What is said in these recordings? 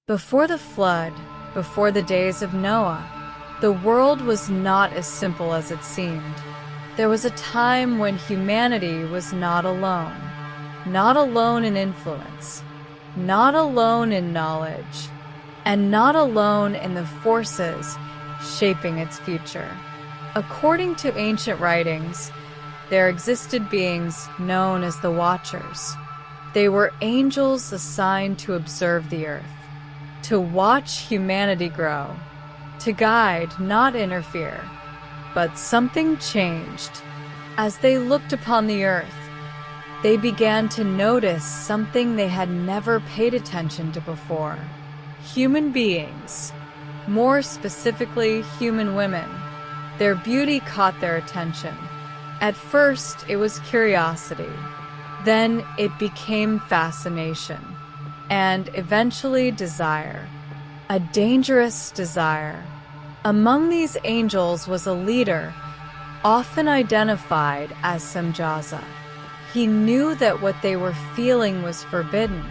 Before the flood, before the days of Noah, the world was not as simple as it seemed. There was a time when humanity was not alone in influence, not alone in knowledge, and not alone in the forces shaping its future. According to ancient writings, there existed beings known as the Watchers. They were angels assigned to observe the earth, to watch humanity grow, to guide, not interfere. But something changed. As they looked upon the earth, they began to notice something they had never paid attention to before. Human beings, more specifically human women, their beauty caught their attention. At first, it was curiosity. Then it became fascination, and eventually desire, a dangerous desire. Among these angels was a leader, often identified as Samjaza. He knew that what they were feeling was forbidden.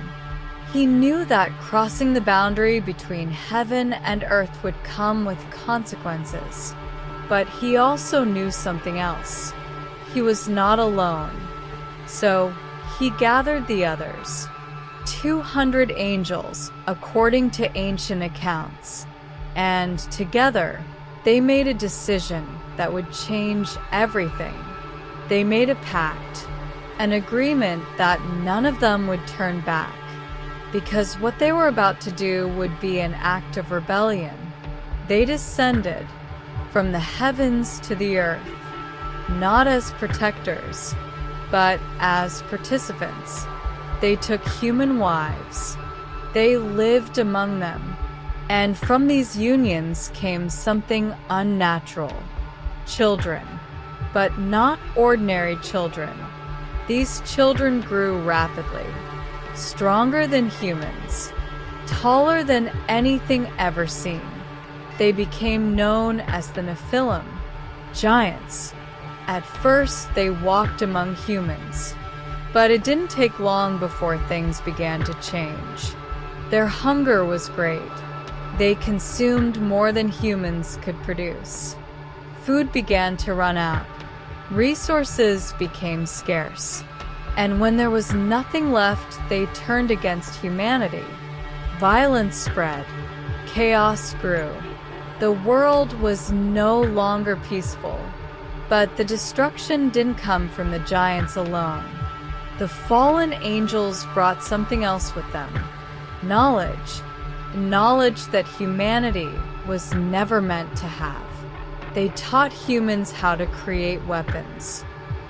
He knew that crossing the boundary between heaven and earth would come with consequences. But he also knew something else. He was not alone. So he gathered the others, 200 angels, according to ancient accounts, and together they made a decision that would change everything. They made a pact, an agreement that none of them would turn back, because what they were about to do would be an act of rebellion. They descended from the heavens to the earth, not as protectors, but as participants. They took human wives. They lived among them. And from these unions came something unnatural. Children. But not ordinary children. These children grew rapidly. Stronger than humans. Taller than anything ever seen. They became known as the Nephilim, giants. At first, they walked among humans, but it didn't take long before things began to change. Their hunger was great. They consumed more than humans could produce. Food began to run out. Resources became scarce. And when there was nothing left, they turned against humanity. Violence spread. Chaos grew. The world was no longer peaceful. But the destruction didn't come from the giants alone. The fallen angels brought something else with them. Knowledge. Knowledge that humanity was never meant to have. They taught humans how to create weapons,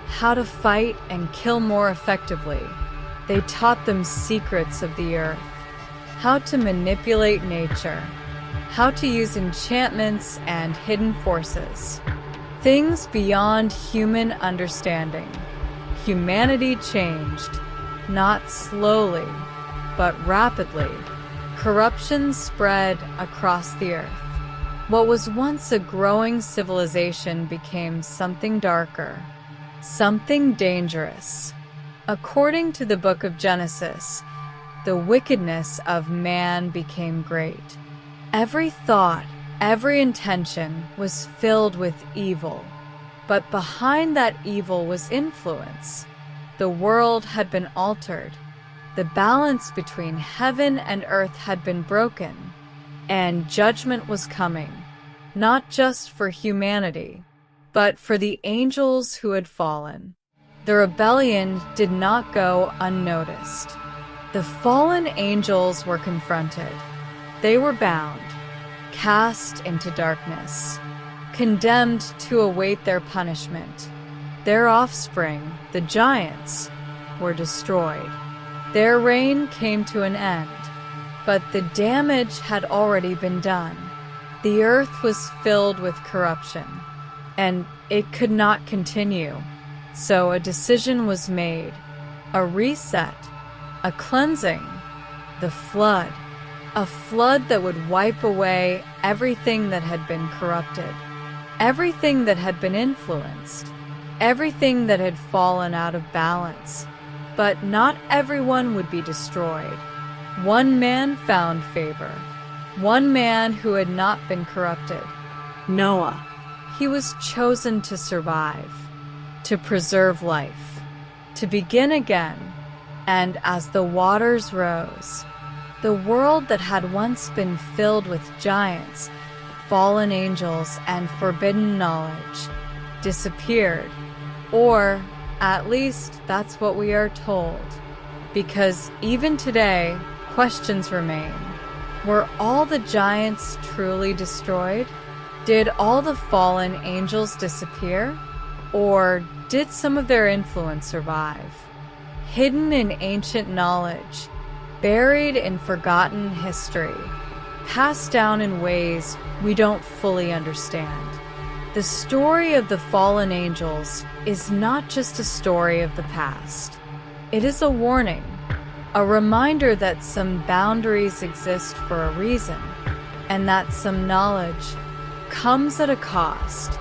how to fight and kill more effectively. They taught them secrets of the earth, how to manipulate nature, how to use enchantments and hidden forces. Things beyond human understanding. Humanity changed, not slowly, but rapidly. Corruption spread across the earth. What was once a growing civilization became something darker, something dangerous. According to the Book of Genesis, the wickedness of man became great. Every thought, every intention was filled with evil, but behind that evil was influence. The world had been altered. The balance between heaven and earth had been broken, and judgment was coming, not just for humanity, but for the angels who had fallen. The rebellion did not go unnoticed. The fallen angels were confronted. They were bound, cast into darkness, condemned to await their punishment. Their offspring, the giants, were destroyed. Their reign came to an end, but the damage had already been done. The earth was filled with corruption, and it could not continue. So a decision was made, a reset, a cleansing, the flood. A flood that would wipe away everything that had been corrupted, everything that had been influenced, everything that had fallen out of balance. But not everyone would be destroyed. One man found favor. One man who had not been corrupted. Noah. He was chosen to survive, to preserve life, to begin again. And as the waters rose, the world that had once been filled with giants, fallen angels, and forbidden knowledge disappeared. Or, at least, that's what we are told. Because even today, questions remain. Were all the giants truly destroyed? Did all the fallen angels disappear? Or did some of their influence survive? Hidden in ancient knowledge, buried in forgotten history, passed down in ways we don't fully understand. The story of the fallen angels is not just a story of the past. It is a warning, a reminder that some boundaries exist for a reason, and that some knowledge comes at a cost.